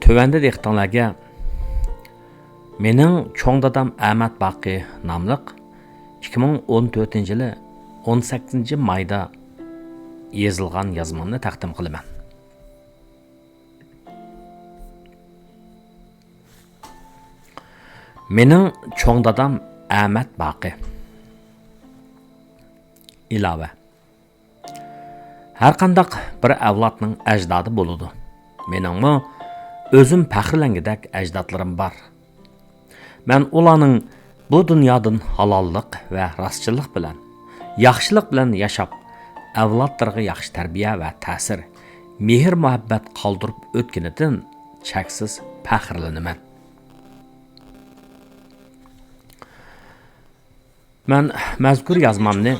Tövəndə dehqanlarga mening cho'ng dadam Ahmad Baqi nomliq 2014-yili 18-mayda yozilgan yozmamni taqdim qilaman. Mening cho'ng dadam Ahmad Baqi. İlave. Har qandaq bir avlodning ajdodi bo'ladi. Meningmi o'zim faxrlangidek ajdodlarim bor. Men ularning bu dunyodan halollik va rostchilik bilan, yaxshilik bilan yashab, avlodlarga yaxshi tarbiya va ta'sir, mehr muhabbat qoldirib o'tganidan cheksiz faxrlanaman. Men mazkur yozmamni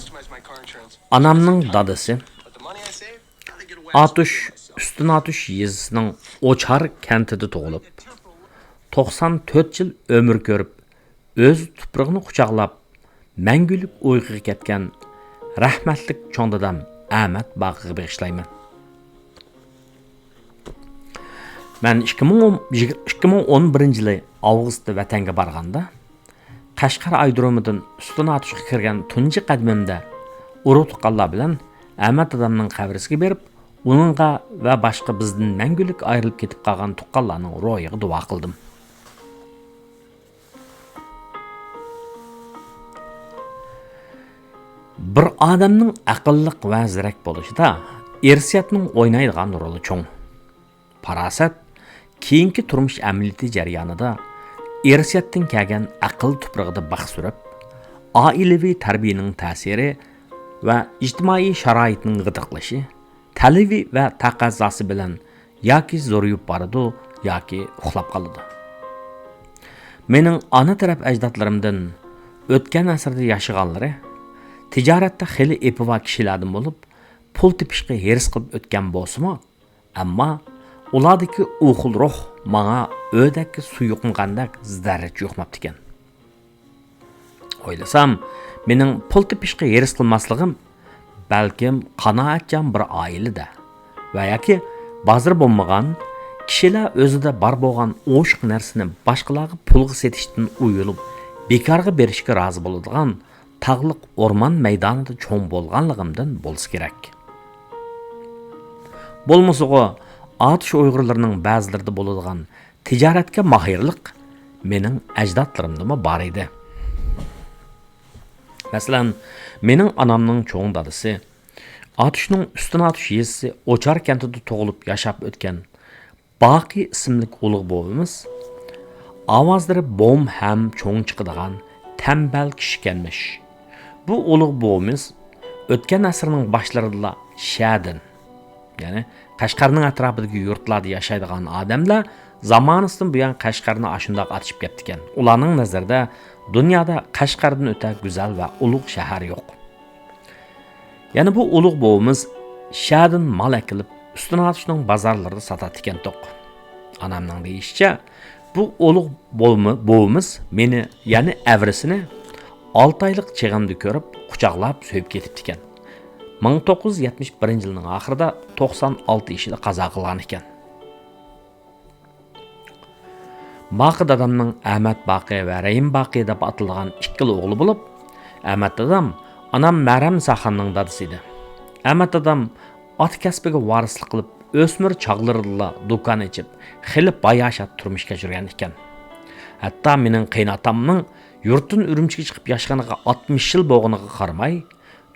anamning dadasi Üstün Atuş yezisining O'char kentida tug'ilib, 94 yil ömür ko'rib, o'z tuprog'ini quchoqlab, mangulik o'yqiga ketgan rahmatlik cho'ng dadam Ahmad Baqiga bag'ishlayman. Men 2011 yili avgustda vatanga borganda, Qashqar aydromidan Üstün Atuşga kirgan tunji qadmimda urug' tuqqanlar bilan Ahmad dadamning qabrisiga berib, uningga va boshqa bizdan mangulik ayrilib ketib qolgan tuqqanlarning ro'yiga duo qildim. Bir odamning aqlliq va zirak bo'lishida irsiyatning o'ynaydigan roli cho'ng. Farosat keyingi turmush amaliyoti jarayonida irsiyatdan kelgan aql tuprog'ida bax surib, oilaviy tarbiyaning ta'siri va ijtimoiy sharoitning g'idiqlashi talabi va taqozosi bilan yoki zo'rayib boradi yoki uxlab qoladi. Mening ona taraf ajdodlarimdan o'tgan asrda yashaganlari tijoratda xili epiva kishilardan bo'lib, pul tepishga heris qilib o'tgan bo'lsa-mu, ammo ulardagi u xil ruh menga o'dakka suyuqingandak zarrat yo'qmabdi ekan. O'ylasam, mening pul tepishga heris qilmasligim balkim qanoatchan bir oilada va yoki bozor bo'lmagan kishilar o'zida bor bo'lgan o'shiq narsani boshqalarga pulga setishdan uyilib, bekorga berishga rozi bo'ladigan tog'liq o'rmon maydonida cho'ng bo'lganligimdan bo'lsa kerak. Bo'lmasa-ku, Atush Uyg'urlarining ba'zilarida bo'ladigan tijoratga mahirlik mening ajdodlarimda bor edi. Masalan, mening onamning cho'ng dadasi Atushning Üstün Atuş yezisi O'char kentida tug'ilib yashab o'tgan Baqi ismli ulug' bobimiz ovozlari bom ham cho'ng chiqadigan tembel kishi ekanmish. Bu ulug' bobimiz o'tgan asrning boshlarida Shadin, ya'ni Qashqarning atrofidagi yurtlarda yashaydigan odamlar zamonasidan buyon Qashqarni ashundoq atishib ketdi ekan. Ularning nazarida dunyoda Qashqardan o'ta go'zal va ulug' shahar yo'q. Yani bu ulug' bobimiz Shadin mal ekilib, Üstün Atushning bozorlarida sotar ekan to'q. Anamning deyishicha, bu ulug' bobimiz meni, ya'ni avrisini 6 oylik chig'imda ko'rib, quchoqlab so'yib ketibdi ekan. 1971 yilning oxirida 96 yoshida qazo qilgan ekan. Baqi dadamning Ahmad Baqi va Rahim Baqi deb atilgan ikkili o'g'li bo'lib, Ahmad dadam anam Maram Saxonning dadasi edi. Ahmad dadam ot kasbiga varislik qilib, o'smir chog'larida do'kon ochib, xili bayashat turmush kechirgan ekan. Hatto mening qaynotamning yurtdan Urumchiga chiqib yashaganiga 60 yil bo'lganiga qaramay,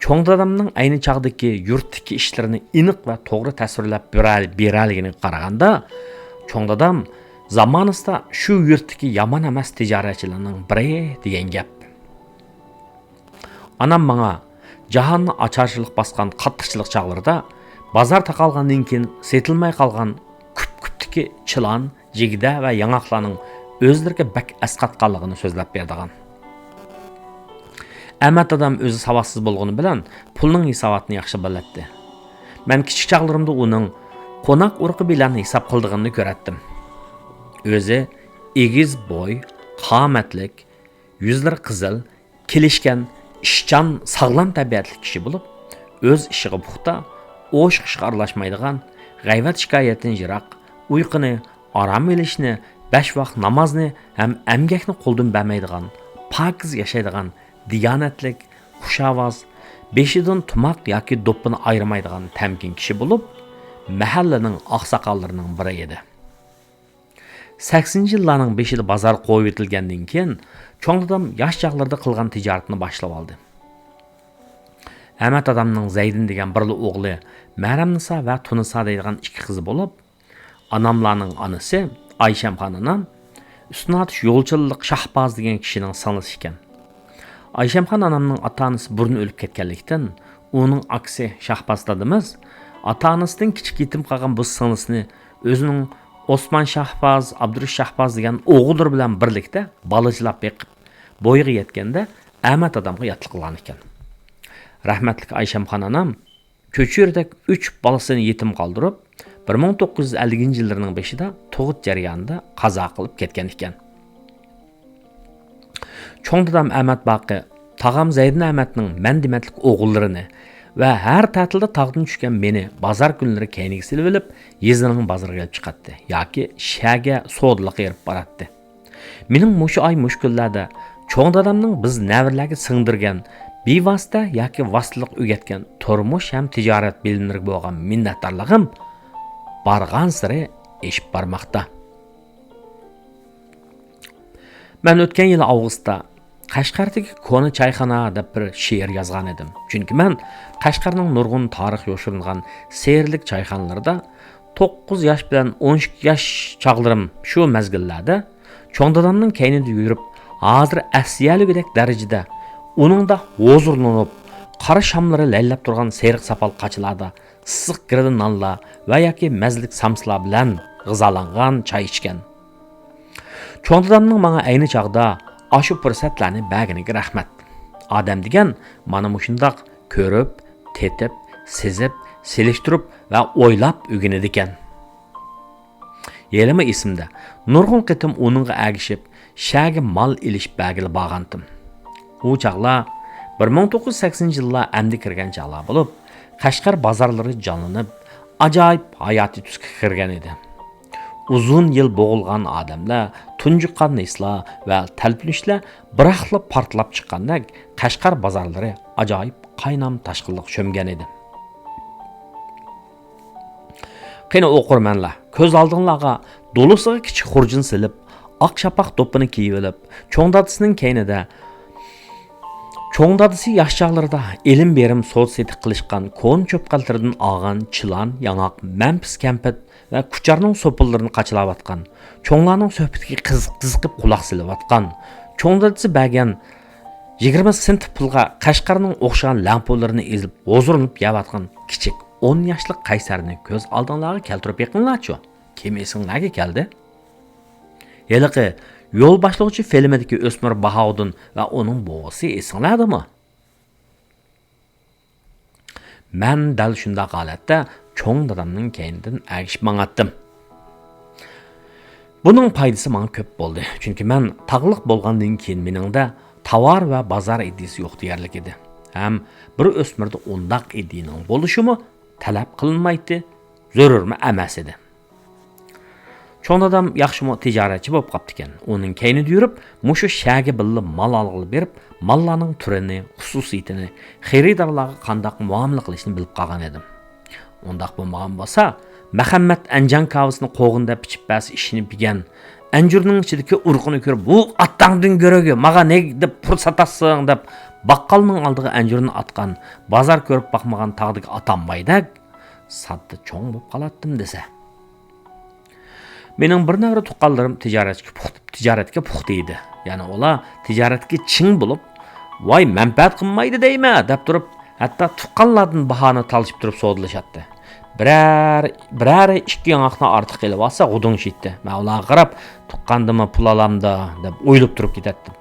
cho'ng dadamning ayni chog'dagi yurtdagi ishlarini aniq va to'g'ri tasvirlab beralganiga qaraganda, cho'ng dadam zamonasida shu yurtdagi yomon emas tijoratchilarning biri degan gap. Anam menga jahonni ocharchilik bosgan qattiqchilik chog'larida bozor taqalgandan keyin setilmay qolgan kup-kupdagi chilon, jigida va yangaqlarning o'zlariga bak asqatganligini so'zlab berdigan. Ahmad dadam o'zi savotsiz bo'lgani bilan pulning hisobotini yaxshi biladi. Men kichik chog'larimda uning qo'noq urqi bilan hisob qildig'ini ko'ratdim. O'zi egiz bo'y, qomatlik, yuzlari qizil, kelishgan, ishchan, sog'lom tabiatli kishi bo'lib, o'z ishiga puxta, o'sh ishga aralashmaydigan, g'ayvat shikoyatdan yiroq, uyquni aram elishni, 5 vaqt namozni ham emgakni qo'ldan bermaydigan, pokiz yashaydigan, diyonatlik, xushovoz, beshidan tumoq yoki do'ppini ayirmaydigan tamkin kishi bo'lib, mahallaning oqsoqollarining biri edi. 80-yillarning beshida bozor qo'yib etilgandan keyin cho'ng dadam yosh chaqlarda qilgan tijoratini boshlab oldi. Ahmad adamning Zaydin degan birli o'g'li Maramnisa va Tunisa deydigan ikki qizi bo'lib, anamlarning onasi Ayshamxon onam ustuna atish yo'lchilik Shahboz degan kishining singlisi ekan. Ayshamxon onamning ota-onasi burun o'lib ketganlikdan, uning aksi Shahboz dadimiz ota-onasidan kichik yetim qolgan bu singlisini o'zining Osman Shahboz, Abdurish Shahboz degan o'g'illar bilan birlikda balajlab beqib, bo'yiga yetganda Ahmad adamga yotliq qilgan ekan. Rahmatli Ayshamxon onam ko'chirdak 3 bolasini yetim qoldirib, 1950-yillarning beshida tug'ut jarayonida qazo qilib ketgan ekan. Cho'ng dadam Ahmad Baqi tag'am Zaydin Ahmadning mandimatlik o'g'illarini va har ta'tilda tog'dan tushgan meni bozor kunlari kayniga silib olib, yezining bozoriga olib chiqatdi yoki shaga sodliq erib boratdi. Mening mushu ay mushkullarda cho'ng dadamning biz navrlarga singdirgan bevosita yoki vositalik o'rgatgan turmush ham tijorat bilinir bo'lgan minnatdorligim bargan siri eshib bormoqda. Men o'tgan yil avgustda Qashqardagi Kona choyxona deb bir she'r yozgan edim. Chunki men Qashqarning nurg'un tarix yoshiringan seyrlik choyxonalarida 9 yosh bilan 12 yosh chaqlarim shu mezgillarda cho'ng dadamning kaynida yurib, hozir asyaligidek darajada uningda hozirlanib, qora shamlari laylab turgan seyriq sapal qachilarda issiq girdi nonlar va yoki mazlik samslar bilan g'izolangan choy ichgan. Cho'ng dadamning menga ayni chog'da ashu fursatlarni berganiga rahmat. Odam degan mana shundoq ko'rib, tetib, sezib, selishtirib va o'ylab o'rganadi ekan. Yelimi esimda. Nurg'un qitim uningga agishib, shaga mal ilish bagil bag'antim. U chaqlar 1980-yillar amdi kirgan chaqlar bo'lib, Qashqar bozorlari jonlanib, ajoyib hayoti tusga kirgan edi. Uzun yil bo'g'ilgan odamlar, tunjiqqan islar va talpinishlar biraqli portlab chiqqandek Qashqar bozorlari ajoyib qaynam tashqinliq cho'mgan edi. Qani o'qirmanlar, ko'z oldinglarga do'lisiga kichik xurjin silib, oq shapaq do'ppini kiyib olib, cho'ng dadisining kaynida cho'ng dadisi yosh chaqlarida elim berim so'z setiq qilishgan ko'n cho'pqallardan olgan chilan, yanaq, mampis kampit va kucharning so'pillarini qachilayotgan, cho'nglarning so'hbatiga qiziqib quloq silayotgan, cho'ng dadisi bergan 20 sent pulga Qashqarning o'xshagan lampolarini ezib, hozirlanib yeyotgan kichik 10 yoshli qaysarni ko'z oldinglarga keltirib yiqinglarchi. Kim esinglarga keldi? Yeliqi yo'l boshlovchi filmidagi o'smir Bahoudin va uning bo'g'isi esinglardimi? Men dal shunday holatda cho'ng dadamning kaynidan agishib mang'atdim. Buning foydasi menga ko'p bo'ldi. Chunki men tag'liq bo'lgandan keyin meningda tovar va bozor idisi yo'q deyarlik edi. Ham bir o'smirda undaq idining bo'lishimi talab qilinmaydi, zarurmi emas edi. Cho'ng dadam yaxshimi tijoratchi bo'lib qopti ekan. Uning kaynida yurib, mushu shaga billa mal olg'ilib berib, mallarning turini, xususiyatini, xaridorlarga qanday muomala qilishni bilib qolgan edim. Undaq bo'lmagan bo'lsa, Muhammad Anjan kavasini qo'g'inda pichib bas ishini bilgan, anjurning ichidagi urqini ko'rib, "Bu attangdan ko'ragi, maga ne deb pul satasың" deb baqqalning oldiga anjurni atgan, bozor ko'rib boqmagan tag'dagi atambaydak satda cho'ng bo'lib qolatdim desa. Mening bir navra tuqqanlarim tijoratga puxta edi. Ya'ni ular tijoratga ching bo'lib, "Voy, manfaat qilmaydi deymi?" deb turib, hatto tuqqanlardan bahona talishib turib sodlashatdi. Biror ikki yanaqni ortiq qilib olsa, g'udung shitdi. Men ularga qarab, tuqqandimi pul olamda deb o'ylab turib ketdim.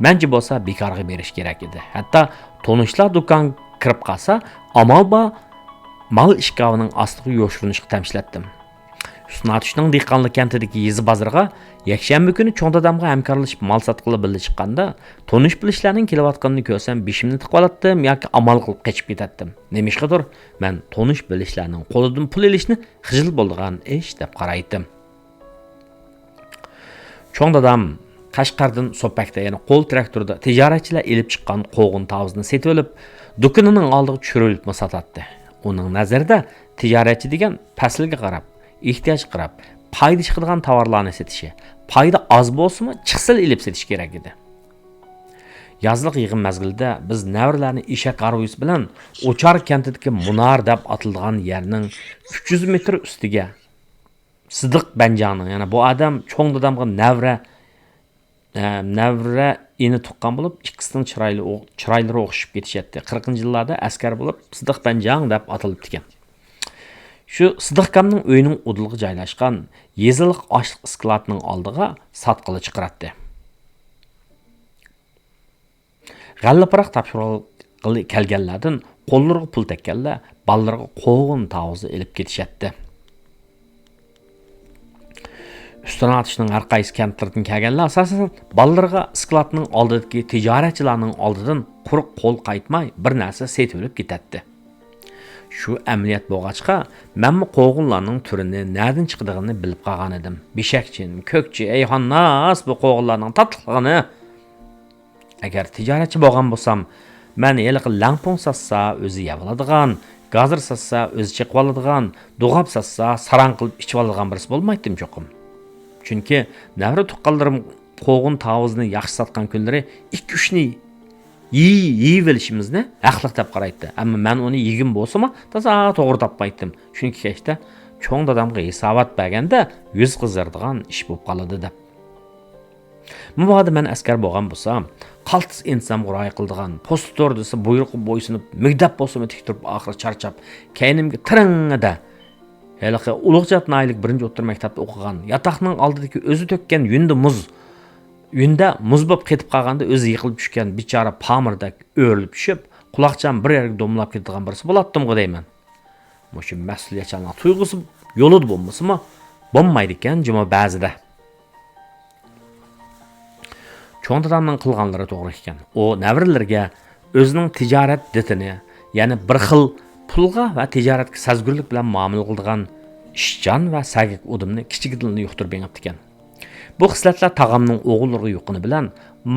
Menchi bo'lsa bekorga berish kerak edi. Hatto tonishlar do'kon kirib qolsa, amal ba mal ishkovining ostiga yo'shirinishga tamshlatdim. Sunatishning dehqonlik kentidagi yezi bozorga yakshanba kuni cho'ng dadamga hamkorlashib mal sotqili bildi chiqqanda, tonish bilishlarning kelayotganini ko'rsam, beshimni tiqib olatdim yoki amal qilib qochib ketatdim. Nemishqadir, men tonish bilishlarning qo'lidan pul olishni xijil bo'lgan ish deb qaraydim. Cho'ng dadam Qashqardan Sopakda, ya'ni qo'l traktorda tijoratchilar elib chiqqan qo'g'in tavuzini setib olib, do'konining oldiga tushirilib sotadi. Uning nazarida tijoratchi degan faslga qarab, ehtiyoj qarab, foyda chiqadigan tovarlarni setishi, foyda oz bo'lsa-mu, chiqsil elib setish kerak edi. Yazliq yig'in mezgilida biz navralarni eshak arvoyisi bilan O'char kentidagi Munar deb atilgan yerning 300 metr ustiga Sidiq Banjaning, ya'ni bu odam cho'ng dadamga navra ini tuqqan bo'lib, ikkisining chiroylari o'xshib ketishadi. 40-yillarda askar bo'lib Sidiq Banjang deb atilibdi ekan. Shu Sidiq kamning uyining o'dilg'i joylashgan yeziliq oshliq isklatining oldiga sotqili chiqaratdi. G'allapiraq topshiriqli kelganlardan qo'llariga pul tekkanlar ballarga qo'g'in tavuzi elib ketishadi. Üstüne atışının har qaysi kentlardan kelganlar asosan ballarga isklatning oldidagi tijoratchilarning oldidan quruq qo'l qaytmay bir narsa setib olib ketadi. Shu amaliyot bo'lg'achqa, men qo'g'inlarning turini nerdan chiqadiganini bilib qolgan edim. Beshakchin, ko'kchi, ayxonnas bu qo'g'inlarning tatligini. Agar tijoratchi bo'lgan bo'lsam, men yiliqi lampon sassa o'zi yavaladigan, gazir sassa o'zi chiqib oladigan, dug'ab sassa sarang qilib ichib oladigan birisi bo'lmaydim cho'qim. Chunki navra tuqqanlarim qo'g'in tavuzini yaxshi sotgan kunlari 2-3 ni yeyib olishimizni haqliq deb qaraydi. Ammo men uni yegim bo'lsa-mu, toza to'g'ri topmaydim. Chunki kechda cho'ng dadamga hisobot berganda yuz qizardigan ish bo'lib qoladi deb. Mubada men askar bo'lgan bo'lsam, qaltis inson g'uroy qildigan, postor desa buyruqqa bo'ysunib, migdab bo'lsa-mu tik turib oxiri charchab, kaynimga tiringida Heliqi Ulug'jat naylik 1-o'rta maktabda o'qigan, yataqning oldidagi o'zi to'kkan yunda muz bo'lib ketib qolganda o'zi yiqilib tushgan bichora pamirdak o'rilib tushib, quloqchan bir yerga domlab ketadigan birisi bo'latdim-ku deyman. Shu mas'uliyatchanlik tuyg'usi yo'lida bo'lmasa-mu, bo'lmaydi ekan juma ba'zida. Cho'ng dadamning qilganlari to'g'ri ekan. O navralarga o'zining tijorat ditini, ya'ni bir xil pulga va tijoratga sazgurlik bilan muomala qiladigan ishchan va sagik odamni kichikdilni yuqtirib bengibdi ekan. Bu xislatlar tag'amning o'g'illariga yuqini bilan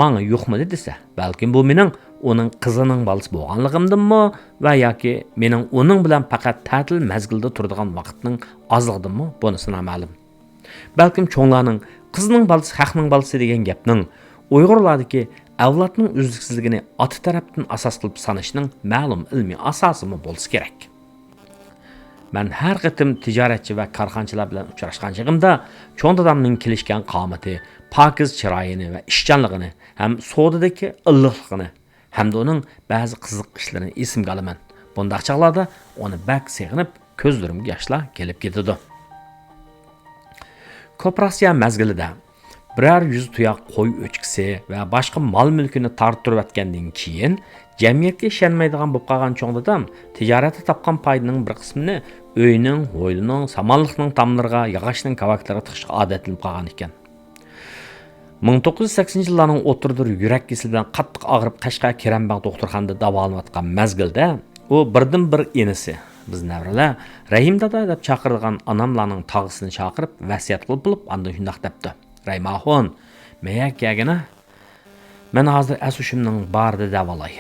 menga yo'qmidi desa, balkim bu mening uning qizining balasi bo'lganligimdanmi va yoki mening uning bilan faqat ta'til mazgilida turadigan vaqtning ozlig'idanmi, bunisi noma'lum. Balkim cho'nglarning qizining balasi haqning balasi degan gapning Uyg'urlardagi avlodning uzluksizligini ota tarafdan asos qilib sanashning ma'lum ilmiy asosimi bo'lsa kerak. Men har qatim tijoratchi va korxonchilar bilan uchrashgan chog'imda cho'ng dadamning kelishgan qomati, pokiz chiroyini va ishchanligini, ham sodadagi illiqligini, hamda uning ba'zi qiziq ishlarini esimga olaman. Bundaq chog'larda uni bak seg'inib, ko'zlarimga yoshlar kelib ketadi. Kooperatsiya mazgilida birer yüz tuyoq qo'y o'chkisi va boshqa mol mulkini torttirib atgandan keyin jamiyatga ishonmaydigan bo'lib qolgan cho'ng dadam tijoratda topgan foydaning bir qismini uyning, ho'ylining, samonliqning tomlariga, yog'ochning kavaklarga tiqishga odatlanib qolgan ekan. 1980-yillarning o'tirida yurak kesilidan qattiq og'rib Qashqar Kerambag' doktorxonada davolanayotgan mazgilda u birdan-bir enisi biz navralar Rahim dada deb chaqirgan onamlarning tog'isini chaqirib vasiyat qilib, andan shundaq debdi. Raymahon, meyak yagina. Men hozir asuşimning barida davolay.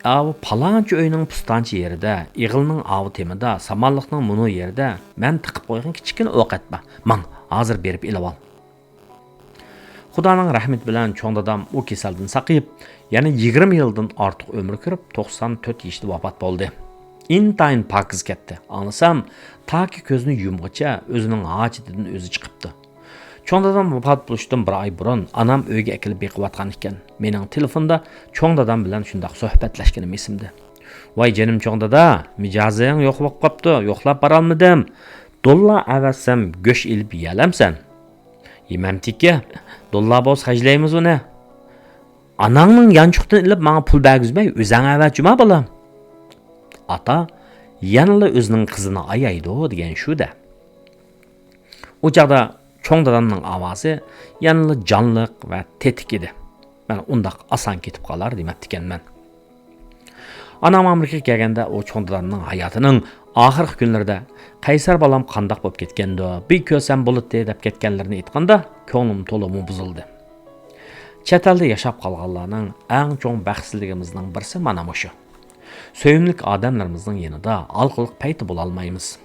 Avu palonchi uyning pustanchi yerida, ig'ilning avu temida, samonliqning munu yerida men tiqib qo'ygan kichkina o'qatma. Men hozir berib ilib ol. Xudoning rahmat bilan cho'ng dadam u kasaldan saqayib, yana 20 yildan ortiq umr ko'rib 94 yoshda vafot bo'ldi. Intayin pokiz ketdi. Anlasam, taki ko'zini yumg'icha o'zining hojatidan o'zi chiqibdi. Cho'ng dadam vafot bo'lishdan bir oy burun anam uyga akilib beqiyotgan ekan. Mening telefonda cho'ng dadam bilan shundoq suhbatlashganim esimda. Voy jonim cho'ng dada, mijozing yo'q bo'lib qopti, yo'qlab bora olmadim. Dollar avatsam go'sh ilib yeyalamsan. Yemamtiki, dollar bo'lsa hajlaymiz uni. Anangning yanchuqdan ilib menga pul bergizmay, o'zing avatjuma bolam. Ata yanıla o'zining qizini ayaydi degan shu-da. O chaqda cho'ng dadamning ovozi yanıla jonliq va tetik edi. Men undaq oson ketib qolar dematdikanman. Anam Amerikaga kelganda o cho'ng dadamning hayotining oxirgi kunlarida Qaysar bolam qandoq bo'lib ketgandi, bir ko'rsam bo'ladi deb ketganlarini aytganda, ko'nglim to'liq buzildi. Chet elda yashab qolganlarning eng cho'ng baxtsizligimizning birisi mana shu. Söyümlük adamlarımızın yanında alqılıq payti bo'la olmaymiz.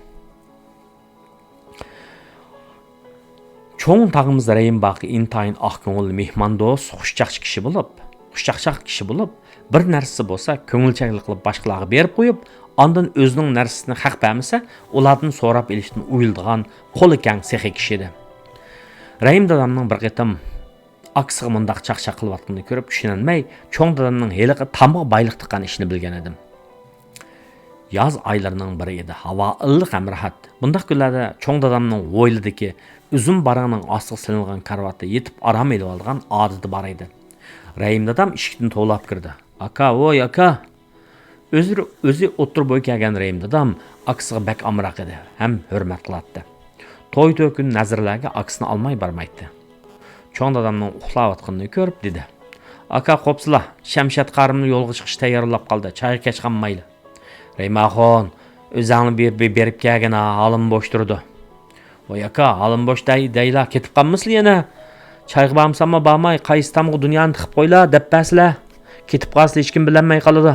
Çoğun tağımız Rəyim Baqi intayın aq ko'ngil mehmondo'st, xushchaqchaq kishi bo'lib, bir narsasi bo'lsa, ko'ngilchanglik qilib boshqalarga berib qo'yib, ondan o'zining narsasini haq bermasa, ulardan so'rab elishdan uyildigan qo'li kang sehi kishi edi. Rəyim dadamning bir qitim aksiga mundaq chaqchaq qilayotganini ko'rib tushunolmay, cho'ng dadamning heliqi tamg'a bayliq tiqqan ishini bilgan edim. Yaz aylarının biri edi. Hava ılıq hem rahat. Bundaq günlərdə çoğ dadamның o'ylidiki üzüm barağının asıq silingan karvatda yetib aram elib algan adeti bar edi. Rəyim dadam ishikdan to'lab kirdi. Aka, oy aka. O'zi o'tirib bo'y kelgan Rəyim dadam aksiga bak amroq edi. Ham hurmat qilatdi. To'y to'kun nazirlarga aksini olmay barmaydi. Çoğ dadamning uxlayotganini ko'rib dedi. Aka, qo'psizlar, Shamshat qarimni yo'lga chiqish tayyorlab qoldi. Choy kech qolmayli. Reymaxon, o'zingni berib kelgan halim bo'sh turdi. Voy aka, halim bo'sh deylar, ketib qolmasizlar yana. Choyga borsammi, bormay, qaysi tamg'i dunyoni tiqib qo'ylar, deb paslar. Ketib qolsa hech kim bilmay qoladi.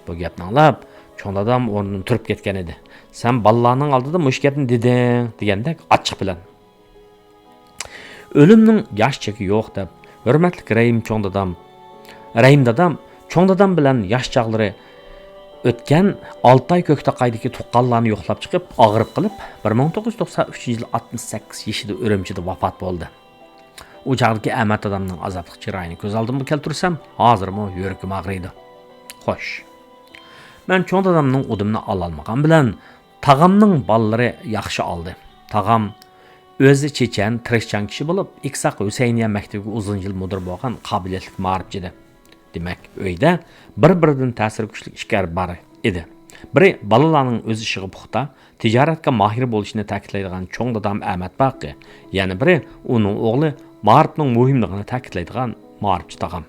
Bu gapni anglab, cho'ng dadam o'rnidan turib ketgan edi. Sen balalarning oldida mush gapni deding, degandek ochiq bilan. O'limning yosh cheki yo'q deb, hurmatli Rəyim dadam, cho'ng dadam bilan yosh chaqlari o'tgan 6 ay Ko'ktaqaydagi tuqqanlarni yo'qlab chiqib, og'rib qilib, 1993-yil 68 yoshida Urumchida vafot bo'ldi. U chaqdagi Ahmad dadamning azobli chiroyini ko'z oldimga keltirsam, hozirmi yuragim og'riydi. Xo'sh. Men cho'ng dadamning udimini ololmagan bilan tag'amning bolalari yaxshi oldi. Tag'am o'zi chechan, tirishchan kishi bo'lib, Iqsaq Husayniya maktabiga uzun yil mudir bo'lgan qobiliyatli ma'rifchi. Demek uyda bir-biridan ta'sir kuchli ishlar bor edi. Biri balalarning o'z ishiga puxta, tijoratga mahir bo'lishini ta'kidlaydigan cho'ng dadam Ahmad Baqi, yana biri uning o'g'li ma'rifning muhimligini ta'kidlaydigan ma'rifchi tag'am.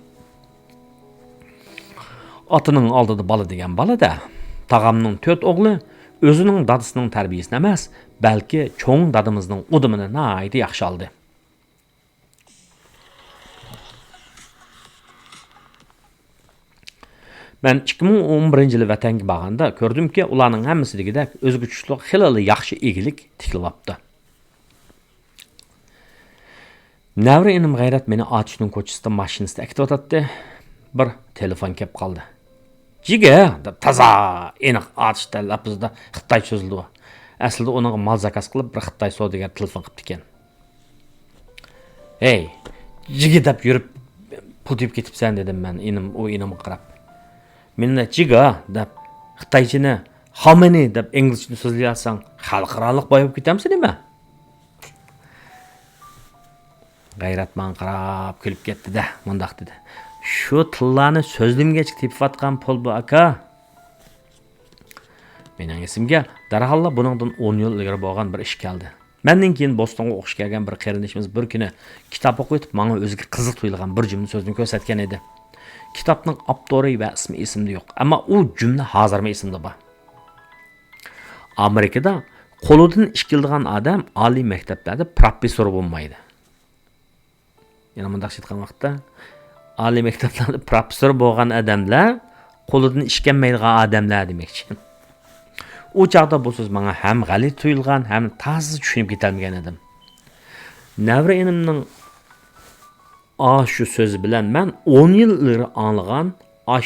Otining oldida bola degan bolada, tag'amning 4 o'g'li o'zining dadasining tarbiyasini emas, balki cho'ng dadamizning udumini nihoyat yaxshi oldi. Ben 2011-yili vatanga borganda ko'rdimki, ularning hammasidagidek o'zga kuchli xilali yaxshi egilik tiklabdi. Navra enim G'ayrat meni Atishning ko'chasida mashinasida aktivatdi. Bir telefon kelib qoldi. Jiga deb toza aniq Atishda lapizda Xitoy so'zildi. Aslida uning mal zakaz qilib bir Xitoy savdogar telefon qilib ekan. Hey, jiga deb yurib pul deb ketibsan dedim men enimga qarab. Menna jiga deb Xitoychini Xomeni deb inglizcha so'zlaysan, xalqaroliq boyib ketamsan nima? G'ayrat man qarab kulib ketdi-da, mundaq dedi. Shu tillarni so'zlimgach tepatgan pul bu aka. Mening esimga darhol buningdan 10 yil ilgari bo'lgan bir ish keldi. Mendan keyin Bostonga o'qish kelgan bir qarindishimiz bir kuni kitob o'qib, menga o'ziga qiziq tuyulgan bir jumla so'zni ko'rsatgan edi. Kitobning avtori va ismi esimda yo'q, ammo u jumla hozirmi esimda bor. Amerikada qo'lidan ish keladigan odam oliy maktablarda professor bo'lmaydi. Yana bunday aytgan vaqtda oliy maktablarda professor bo'lgan odamlar qo'lidan ish kelmaydigan odamlar demakchi. U chaqda bu so'z menga ham g'alit tuyulgan, ham ta'siz tushunib ketolmagan edim. Navra enimning shu so'z bilan men 10 yil ilgari anglagan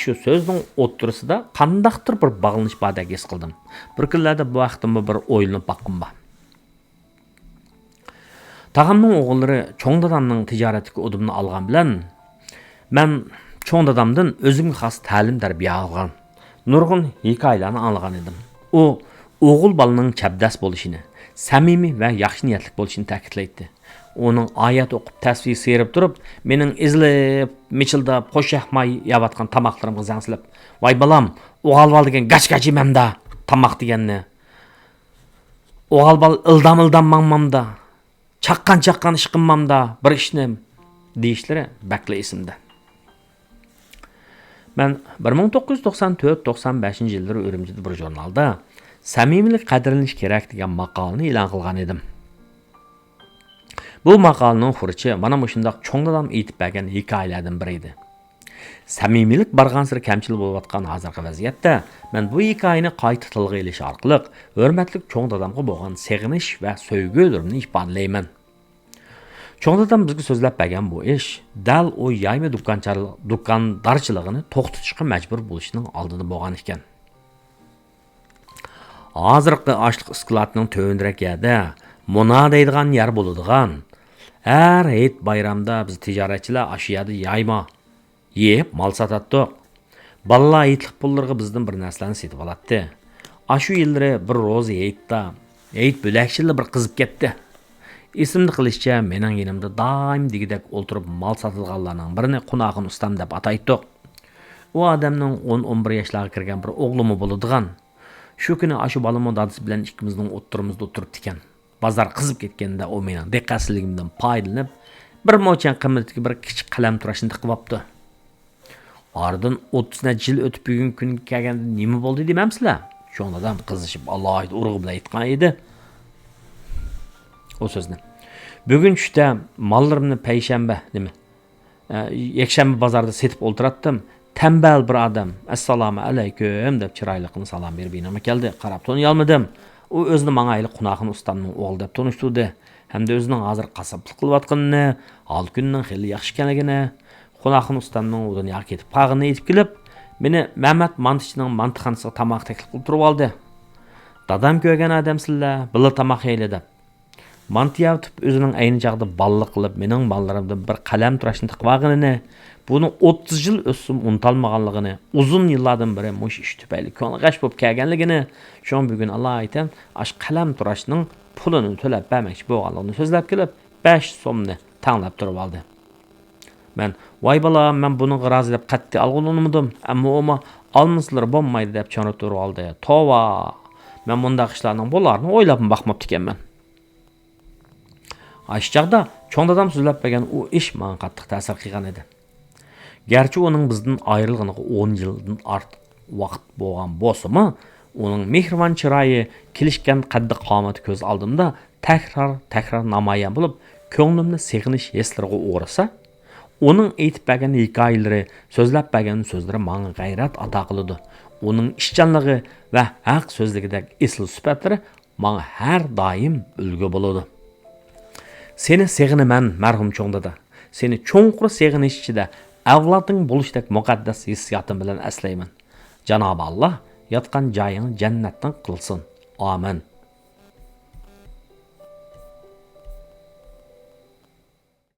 shu so'zning o'ttirisida qandaqdir bir bog'lanish bordek his qildim. Bir kunlarda bu vaqtimda bir o'ylanib boqqim bor. Tag'amning o'g'illari cho'ng dadamning tijoratiga udumni olgan bilan men cho'ng dadamdan o'zimga xos ta'lim tarbiya olgan. Nurg'un hikoyalarni anglagan edim. U o'g'il bolaning chabdas bo'lishini, samimiy va yaxshi niyatli bo'lishini ta'kidlaydi. Onun ayet o'qib tasvir serib turib, mening izlib, michilda qo'shaqmay yavatgan tamoqlarimga zangsilab, "Voy balam, o'g'albal degan gach-gach yemamda, tamoq deganni. O'g'albal ildam mangmamda, chaqqan ish qilmamda, bir ishni" deyishlari bakla esimda. Men 1994-95-yillar Urumchida bir jurnalda samimiylik qadrlanish kerak degan maqolani e'lon qilgan edim. Bu maqolaning xuruchi mana shundoq cho'ng dadam aytib bergan hikoyalardan biri edi. Samimiylik barg'ansir kamchil bo'layotgan hozirgi vaziyatda men bu hikoyani qayta tilga ilish orqali hurmatli cho'ng dadamga bo'lgan seg'inish va sevgilarimni ifodalayman. Cho'ng dadam bizga so'zlab bergan bu ish dal u yayma do'kondorchiligini to'xtatishga majbur bo'lishining oldida bo'lgan ekan. Hozirgi ochliq iskilatining tövündürek yerda Muna deydigan yer bo'ladigan. Her hayit bayramda biz tijoratchilar aşı yerda yayma yeyip mal satatdik. Balla hayitlik pullarga bizdan bir narsalarni setib olatdi. Aşı yillari bir ro'za hayitda hayit bo'lakchillar bir qizib ketdi. Esimni qilishcha mening yonimda doim degidek o'ltirib mal sotadiganlarning birini Qunaqin ustam deb ataydik. U odamning 10-11 yoshlarga kirgan bir o'g'limi bo'ladigan. Shu kuni aşı balımın dadisi bilan ikkimizning o'ttirimizda o'tiribdi ekan. Bozor qizib ketganda u mening diqqatsizligimdan foydalanib, bir mo'chan qimmatga bir kichik qalam turashni tiqib olibdi. Oradan 30 yil o'tib bugun kun kelganda nima bo'ldi demamsizlar? Cho'ng dadam qizishib alohida urg'i bilan aytgan edi. O so'zni. Bugun tushda mollarimni payshanba, nima? Yakshanba bozorda setib o'ltiratdim. Tembel bir adam. Assalomu alaykum deb chiroyliqni salom berib yanıma keldi. Qarab tanıyalmadım. U o'zini menga ayli Qunaqin ustamning o'g'li deb tanishtirdi. Hamda o'zining hozir qassoblik qilayotganini, hol kunning xeyli yaxshi ekanligini, Qunaqin ustamning u dunyoga ketib qolganini aytib kelib, meni Mehmet Mantichning mantiqxonasiga tamoq taklif qilib turib oldi. Dadam ko'rgan odamsizlar, billa tamoq yeyli deb. Mantiyatib o'zining ayni chaqda balliq qilib, mening ballarimdan bir qalam turashni tiqib olganini, buni 30 yil o'sib unutalmaganligini, uzun yillardan beri mush ish tufayli ko'ngli g'ash bo'lib kelganligini, shon bugun Alloh aytam, ash qalam turashning pulini to'lab bermoqchi bo'lganligini so'zlab kelib, 5 so'mni tanlab turib oldi. Men, "Voy bolam, men buni rozi deb qat'iy olganmadim, ammo o'ma olmaslar bo'lmaydi" deb chonib turib oldi. Tova, men bunday ishlarning bo'larini o'ylab baxmabdi ekanman. Aşçaqda cho'ng dadam so'zlab bergan u ish menga qattiq ta'sir qilgan edi. Gerçi onun bizden ayrılığına 10 yıldan artıq vaqt bo'lgan bo'lsa-mu, uning mehribon chiroyi, kelishgan qaddi qomati ko'z oldimda takrar namoyon bo'lib, ko'nglimni seg'inish hislariga o'rasa, uning aytib bergan hikoyalari, so'zlab bergan so'zlari menga g'ayrat ato qildi. Uning ishchanligi va haq so'zligidek asl sifatlari menga har doim ulgu bo'ladi. Seni seg'inaman, marhum cho'ng dada. Seni cho'nqur seg'inish ichida avloding bo'lishdek muqaddas hissiyotim bilan aslayman. Janob Alloh yotgan joyingni jannatdan qilsin. Amin.